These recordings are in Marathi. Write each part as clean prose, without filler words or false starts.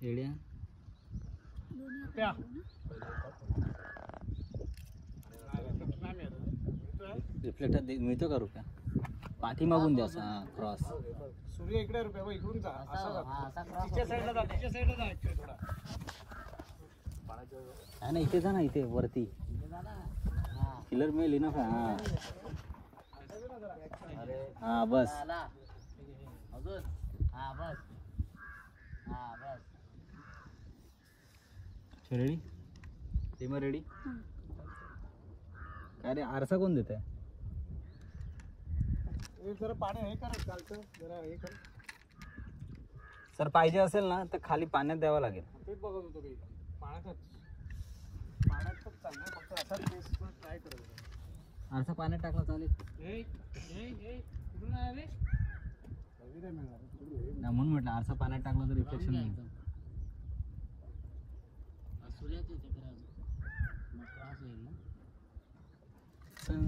येड्या रिफ्लेक्टर मिळतो का रुपया पाठी मागून द्या क्रॉस सूर्य इकडे रुपया इकडून जा तिच्या साईडला जा तिच्या साईडला जा ऍक्च्युअली थोडा हा ना इथे जा ना इथे वरती किलर मिळेल ना हा बस रेडी टीम रेडी काय रे आरसा कोण देत आहे जरा पाणी हे कर चालतं जरा हे कर सर पाहिजे असेल ना तर खाली पाण्यात द्यावं लागेल तेच बघत होतो मी पाण्यातच चाललंय फक्त असाच बेस ट्राय करत आरसा पाण्यात टाकला चालेल ना म्हणून म्हटलं आरसा पाण्यात टाकला तर रिफ्लेक्शन नाही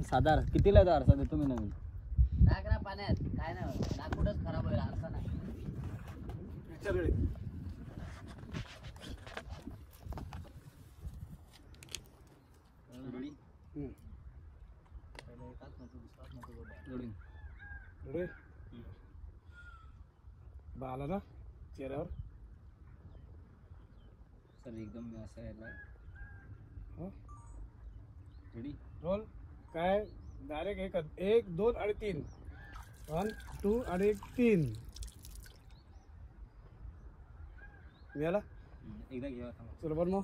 साधा कितीला येतो आरसा देतो मी नवीन टाकरा पाण्यात काय नाही लाकूडच खराब होईल आरसा नाही आला ना चेहऱ्यावर सर एकदम असं यायला रेडी रोल काय डायरेक्ट 1 2 आणि 3 1 2 आणि 3 मिळाला एकदा घ्या चलो बन मग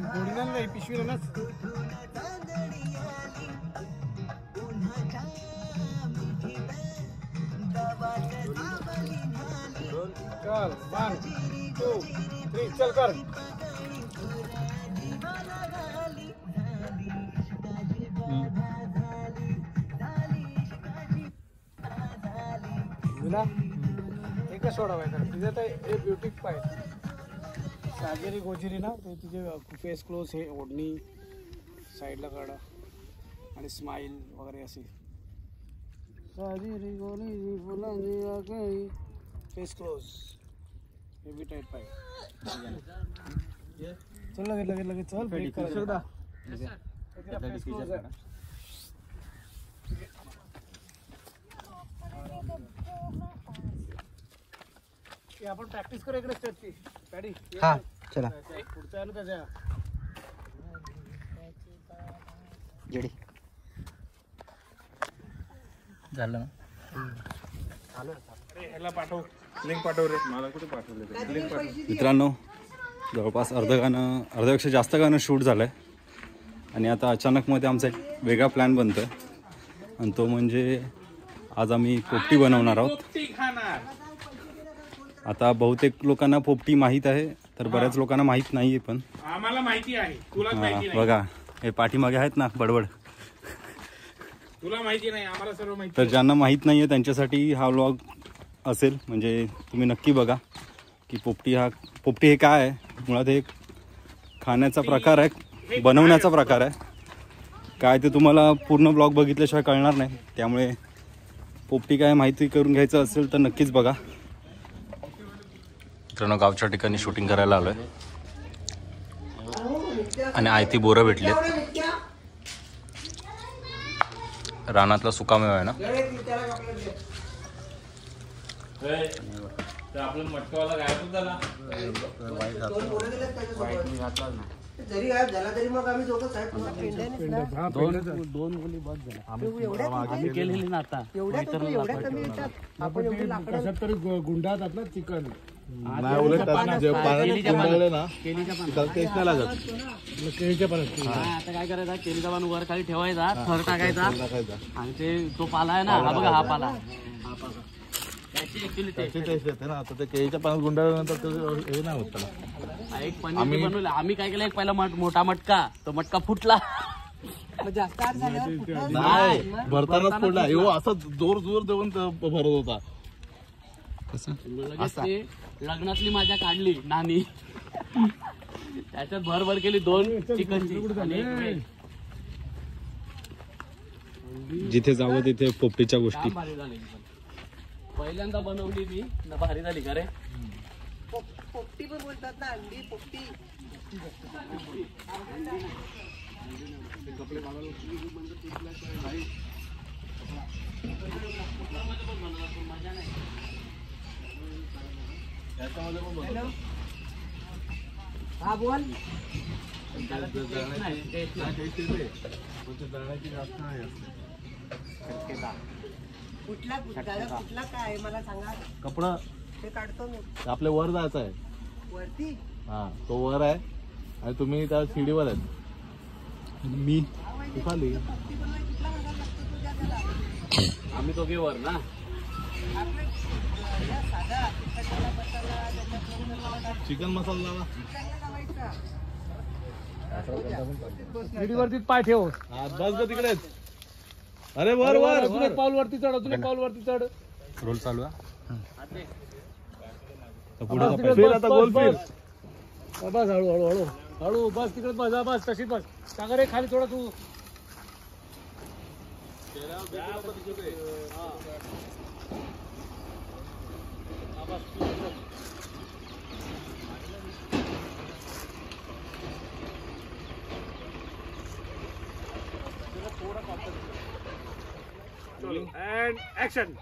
गोडीला नाही पिशवीला ना चल 1 2 3 चल कर एक सोडावाय कर तिथे तर हे ब्युटी पाय साजेरी गोजिरी ना ते तिचे फेस क्लोज हे ओढणी साईडला काढा आणि स्माइल वगैरे असे साजेरी गोजिरी फुलांनी आगळी फेस क्लोज हेवी टाईप पाय चल लगेच चल ब्रेक कर फेस क्लोज आहे आपण प्रॅक्टिस करू इकडे स्टेपची पॅडी हा चला पुढचा आहे ना त्याच्या जेडी झालं ना ह्याला पाठव लिंक पाठव रे मला कुठे पाठवले लिंक पाठव मित्रांनो जवळपास अर्ध्यापेक्षा जास्त गाणं शूट झालं आहे आणि आता अचानकमध्ये आमचा एक वेगळा प्लॅन बनतो आहे आणि तो म्हणजे आज आम्ही पोपटी बनवणार आहोत. आता बहुतेक लोकांना पोपटी माहीत आहे तर बऱ्याच लोकांना माहीत नाही आहे पण आम्हाला माहिती आहे तुला माहिती नाही बघा हे पाठीमागे आहेत ना बडबड तुला माहिती नाही आम्हाला सर्व माहिती तर ज्यांना माहीत नाही आहे त्यांच्यासाठी हा व्लॉग असेल म्हणजे तुम्ही नक्की बघा की पोपटी हे काय आहे. मुळात हे खाण्याचा प्रकार आहे बनवण्याचा प्रकार आहे काय ते तुम्हाला पूर्ण ब्लॉग बघितल्याशिवाय कळणार नाही त्यामुळे पोपटी काय माहिती करून घ्यायचं असेल तर नक्कीच बघा. मित्रांनो गावच्या ठिकाणी शूटिंग करायला आलोय आणि आयती बोरं भेटलेत. रानातला सुकामेवा आहे ना आपलं मटकावाला गायब झाला जरी गायब झाला तरी मग आम्ही दोघं साहेब दोन मुली बस झाल्या आम्ही केलेली ना आता एवढ्या कमी येतात आपण एवढे लाकडं तरी गुंडाळतात ना चिकन केलीच्या पानात आता काय करायचं केलीचा पान वर खाली ठेवायचा थर टाकायचा आणि ते तो पाला आहे ना हा बघा हा पाला आता ते केळीच्या पानात गुंडाळल्यानंतर हे नाही होत त्याला. एक पनीर बनवलं आम्ही काय केलं एक पहिला मोठा मटका तो मटका फुटला जास्त आत झाल्यावर नाही भरतानाच फोडला असं जोर देऊन भरत होता. लग्नातली माझ्या काढली नानी. त्याच्यात भर केली 2 चिकनची आणि 1 व्हेज. जिथे जावं तिथे पोपटीच्या गोष्टी. जाम भारी झाली पण. पहिल्यांदा बनवली मी ना, भारी झाली का रे. पोपटी पण बोलतात ना, अंडी पोपटी. हा बोल. कुठला कुठला काय मला सांगा. कपडा ते काढतो मी आपल्या वर जायचं आहे. वरती. हा तो वर आहे आणि तुम्ही त्या शिडीवर आहेत. मी तू खाली. पोपटी बनवायला कुठला मसाला लागतो तुझ्या त्याला. आम्ही दोघे वर ना. आपले साधा तिखटाला मसाला त्याच्यात चिकन मसाला लावा. शिडीवरतीच पाय ठेव. हा बस ग तिकडेच. अरे वर वर अजून एक पाऊल वरती चढ, अजून एक पाऊल वरती चढ. रोल चालू आहे. तर बस पुढे तिकडे फिर बस, आता बस, गोल फिर. बस. बस हळू हळू हळू हळू बस तिकडे बस. बस तशीच बस. सागर रे खाली थोडा तू. And action.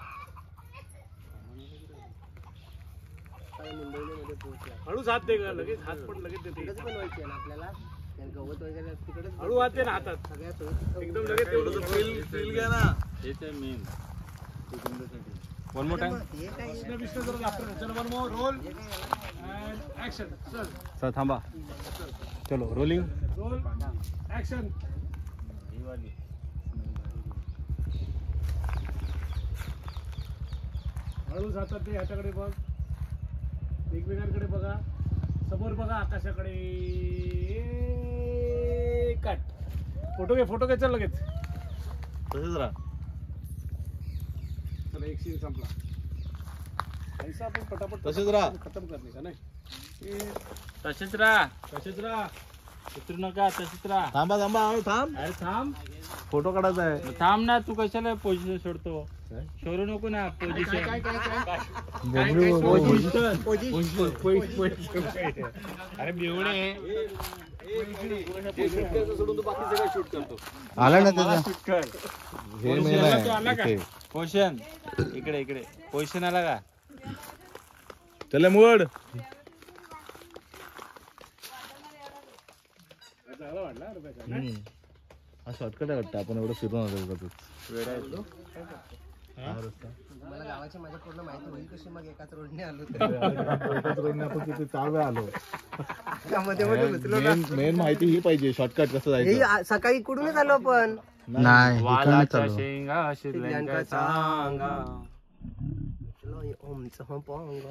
हळूच हात दे ग, लगेच हात पण लगेच देते. बनवायची ना आपल्याला. गवत वगैरे तिकडेच हळू हात दे ना हातात. सगळ्यात एकदम लगेच तेवढं फील घ्या ना. हेच आहे मेन. One more time. हे काय विष्णू जरा लागतं. चल one more roll and action. चल सर थांबा. चलो रोलिंग. Roll action. हळूच हातात दे. ह्याच्याकडे बघ, वेगवेगळ्याकडे बघा, समोर बघा, आकाशाकडे. कट. फोटो घे चल लगेच. तसेच राहा. चला एक सीन संपला. ऐसा आपण पटापट तसेच राहा. खतम करणे का नाही. तसेच राहा. उतरू नका. तसेच राहा. थांबा थांबा थांब. अरे थांब. फोटो काढायचा आहे. थांब ना. तू कशाला पोझिशन सोडतो. सोडू नको ना पोझिशन. अरे बेवडे. सोडून तू बाकी सगळं शूट करतो. आला ना त्याचा. हे मेन आहे इथे. पोझिशन इकडे पोझिशन आला का. चले मोड. चांगला वाटला अरे काय. हा शॉर्टकट आहे वाटतं. आपण एवढं फिरून आलो का तू. मला गावाची माझ्या पूर्ण माहिती होईल कशी. मग एकाच रोडने आलो एकाच रोडने आपण किती 4 वेळा आलो. त्यामध्ये मेन माहिती ही पाहिजे. शॉर्टकट कसं जायचं. सकाळी इकडूनच आलो आपण. नाही इकडनं चालू. शेंगा शिरल्या सांगा. ओमचं हं पांग.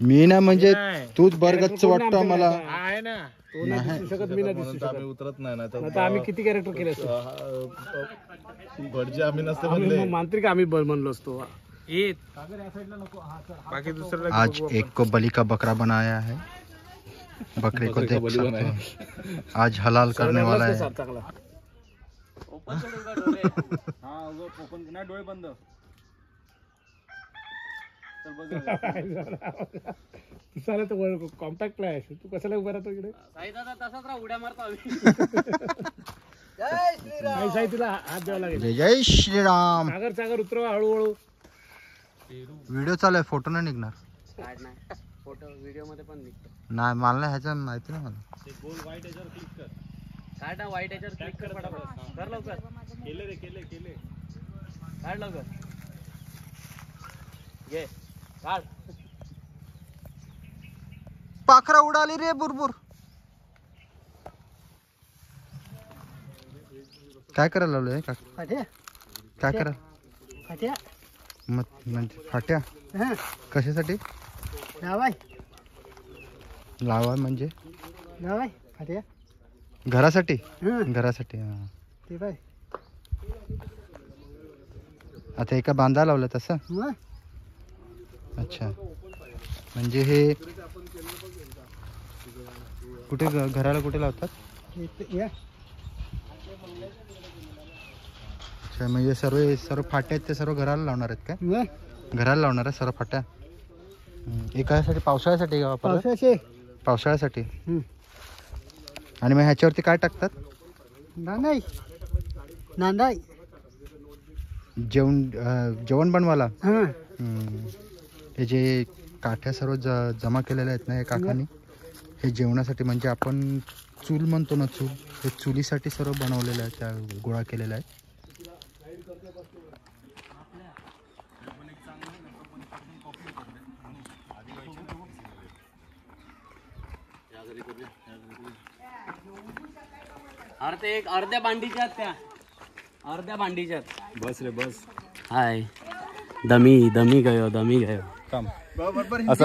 मी ना म्हणजे तूच बरगतच वाटतो मला. आहे ना. तो नाही दिसू शकत, मी नाही दिसू म्हणून तर आम्ही शकत. उतरत नाही ना. आता आम्ही किती कॅरेक्टर केले असतो. भटजी आम्ही नसते आम्ही बनले. मग मांत्रिक आम्ही बनलो असतो. बाकी दुसरं आज एक को बलि का बकरा बनाया है. बकरे को देख सकते हो. आज हलाल करने वाला है. चांगला. डोळे बंद. साला तो कॉम्पॅक्ट आहे. तू कशाला उभा राहतो इकडे. तसाच राहा. उड्या मारतो आम्ही. जय श्रीराम. नाही साई तिला हात द्यावा लागेल. जय श्रीराम. सागर उतरवा हळूहळू. व्हिडिओ चालू आहे. फोटो नाही निघणार. काय नाही. फोटो व्हिडिओ मध्ये पण निघतो. नाही मला नाही ह्याच्या माहिती नाही मला. काय ना वाईट याच्यावर क्लिक कर फटाफट. कर लवकर. केले काढ लवकर. घे काढ. पाखरा उडाली रे बुरबुर. काय करायला लावलंय फाट्या काय करायला फाट्या म्हणजे फाट्या हा कशासाठी लावाय लावा म्हणजे लावाय फाट्या घरासाठी हा घरासाठी हा. ते बाय आता एका बांधा लावलं तसं. अच्छा, म्हणजे हे कुठे घराला कुठे लावतात? अच्छा, म्हणजे सर्व फाट्या आहेत ते सर्व घराला लावणार आहेत काय? घराला लावणार आहे सर्व फाट्या. एकासाठी पावसाळ्यासाठी वापरतात? पावसाळ्यासाठी. आणि मग ह्याच्यावरती काय टाकतात? नांदाई जेवण बनवायला. हे जे काठ्या सर्व जमा केलेल्या आहेत ना या काकांनी, हे जेवणासाठी, म्हणजे आपण चूल म्हणतो ना, चूल, हे चुलीसाठी सर्व बनवलेलं आहे, त्या गोळा केलेला आहे. अरे ते एक अर्ध्या भांडीच्या त्या अर्ध्या भांडीच्या. बस रे बस. हाय, दमी गयो. काम असं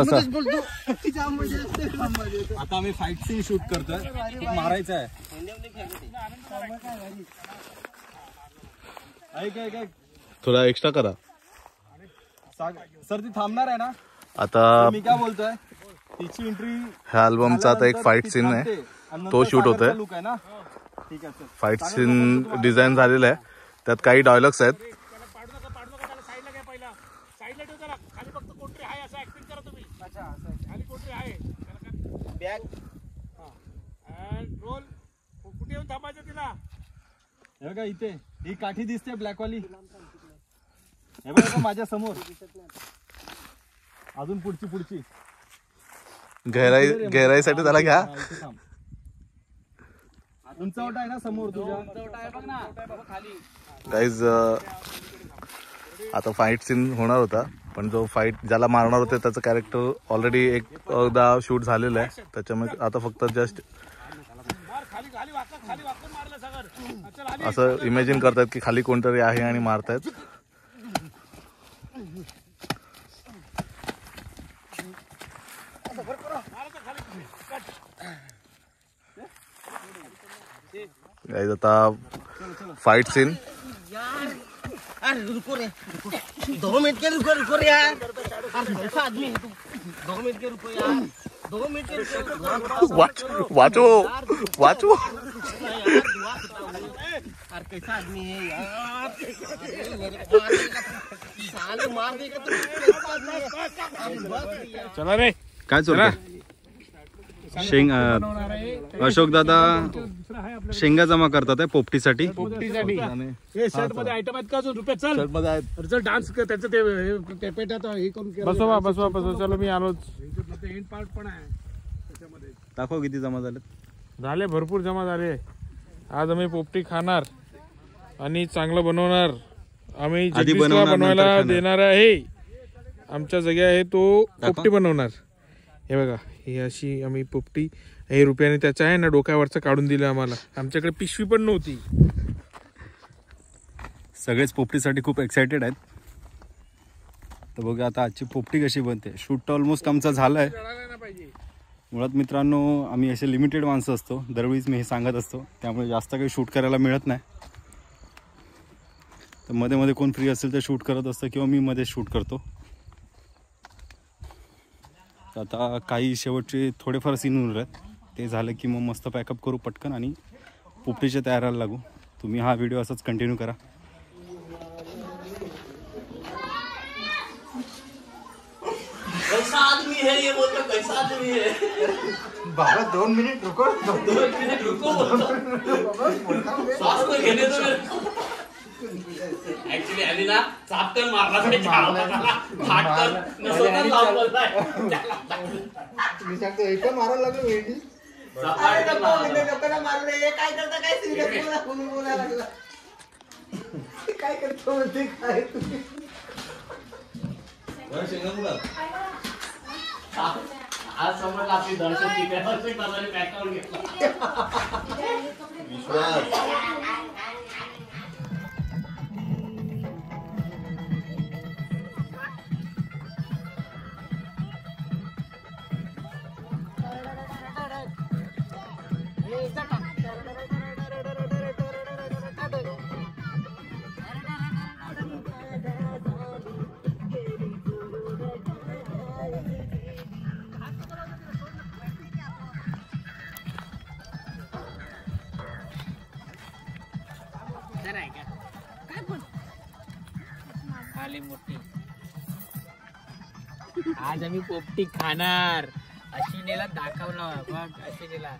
आता आम्ही फाईट सीन शूट करतोय, मारायचं आहे. ऐक थोडा एक्स्ट्रा करा. सर ती थांबणार आहे ना आता मी काय बोलतोय, तिची एंट्री ह्या अल्बमचा आता एक फाईट सीन आहे, तो शूट होतोय. लुक आहे ना. ठीक आहे सर. फाईट सीन डिझाईन झालेला आहे, त्यात काही डायलॉग्स आहेत. हे बघा इथे ही काठी दिसते ब्लॅकवाली, हे बघा माझ्या समोर. अजून पुढची गहराईसाठी त्याला घ्या. उंचवटा आहे ना समोर तुझ्या. गाईज आता फाईट सीन होणार होता, पण जो फाईट ज्याला मारणार होते त्याचं कॅरेक्टर ऑलरेडी एकदा शूट झालेलं आहे, त्याच्यामुळे आता फक्त जस्ट असं इमॅजिन करतात की खाली कोणतरी आहे आणि मारतायत. गाइस आता फाइट सीन. अरे रुको रे, 2 मिनट के रुको रे यार. अरे कैसा आदमी है तू? 2 मिनट के रुको यार, 2 मिनट के रुको. वाचो. अरे कैसा आदमी है यार. साले मार देगा तू. चला रे. काय चाललंय? अशोक दादा शेंगा जमा करतात पोपटीसाठी. हे शर्ट मध्ये आयटम आहेत का अजून? रुपये चल शर्ट मध्ये आहेत. चल डान्स कर, त्याचं ते पेटात हे करून बसवा. चलो मी आलोच. एंड पार्ट पण आहे त्याच्यामध्ये. दाखव किती जमा झाले. झाले, भरपूर जमा झाले. आज आम्ही पोपटी खाणार आणि चांगलं बनवणार. आम्ही जगदीशला बनवायला देणार आहे. आमच्या जागी आहे तो पोपटी बनवणार. हे बघा, ही अशी आम्ही पोपटी, हे रुपयाने त्याच्या आहे ना डोक्यावरचं काढून दिलं आम्हाला. आमच्याकडे पिशवी पण नव्हती. सगळेच पोपटीसाठी खूप एक्सायटेड आहेत. तर बघा आता आजची पोपटी कशी बनते. शूट ऑलमोस्ट आमचा झालाय. मुळात मित्रांनो, आम्ही असे लिमिटेड माणसं असतो, दरवेळीच मी हे सांगत असतो, त्यामुळे जास्त काही शूट करायला मिळत नाही. तर मध्ये मध्ये कोण फ्री असेल तर शूट करत असतं किंवा मी मध्ये शूट करतो. तर आता काही शेवटचे थोडेफार सीन उरले आहेत, ते झालं की मग मस्त पॅकअप करू पटकन आणि पोपटीच्या तयारीला लागू. तुम्ही हा व्हिडिओ असाच कंटिन्यू करा. कैसा आदमी है ये बोलतो, कैसा आदमी है. बाबा 2 मिनिट रुको. 2 मिनिट रुको बोलतो. श्वास तो घेने दो. ऍक्च्युली आम्ही ना चापटन मारला फाटकर नसोता लावलाय. मी सांगतो एका मारायला लागलो वेडी. मारले काय करता, काय सिरियस बोलायला लागला. काय करतो म्हणते काय तुम्ही. आज समजलं आपली दर्शन किती पॅकआउट घेतला. खाली मोठी. आज आम्ही पोपटी खाणार. अश्विनीला दाखवलं बघ. अश्विनीला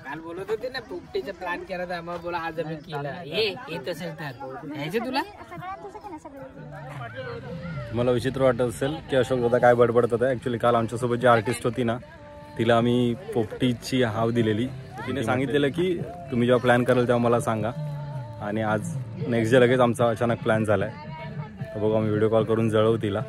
काल बोलत होते ना पोपटीचा प्लॅन केला तर आम्हाला बोला आज आम्ही केलं. येत असेल तर यायचं तुला. मला विचित्र वाटत असेल की अशोक दादा काय बडबडत होता. ॲक्च्युली काल आमच्यासोबत जी आर्टिस्ट होती ना तिला आम्ही पोपटीची हाव दिलेली. तिने सांगितलेलं की तुम्ही जेव्हा प्लॅन कराल तेव्हा मला सांगा. आणि आज नेक्स्ट डे लगेच आमचा अचानक प्लॅन झाला आहे. तर बघू आम्ही व्हिडिओ कॉल करून जळवू तिला.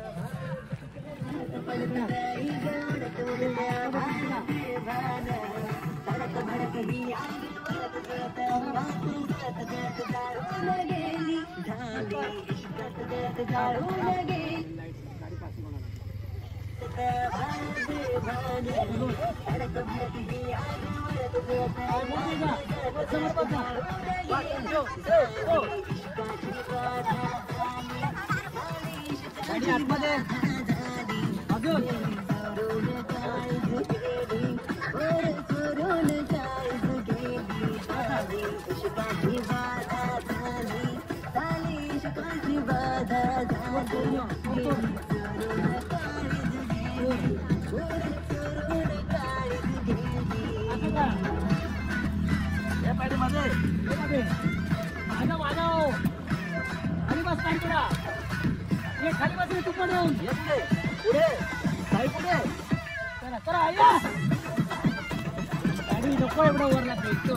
नको एवढं वरला फेकतो.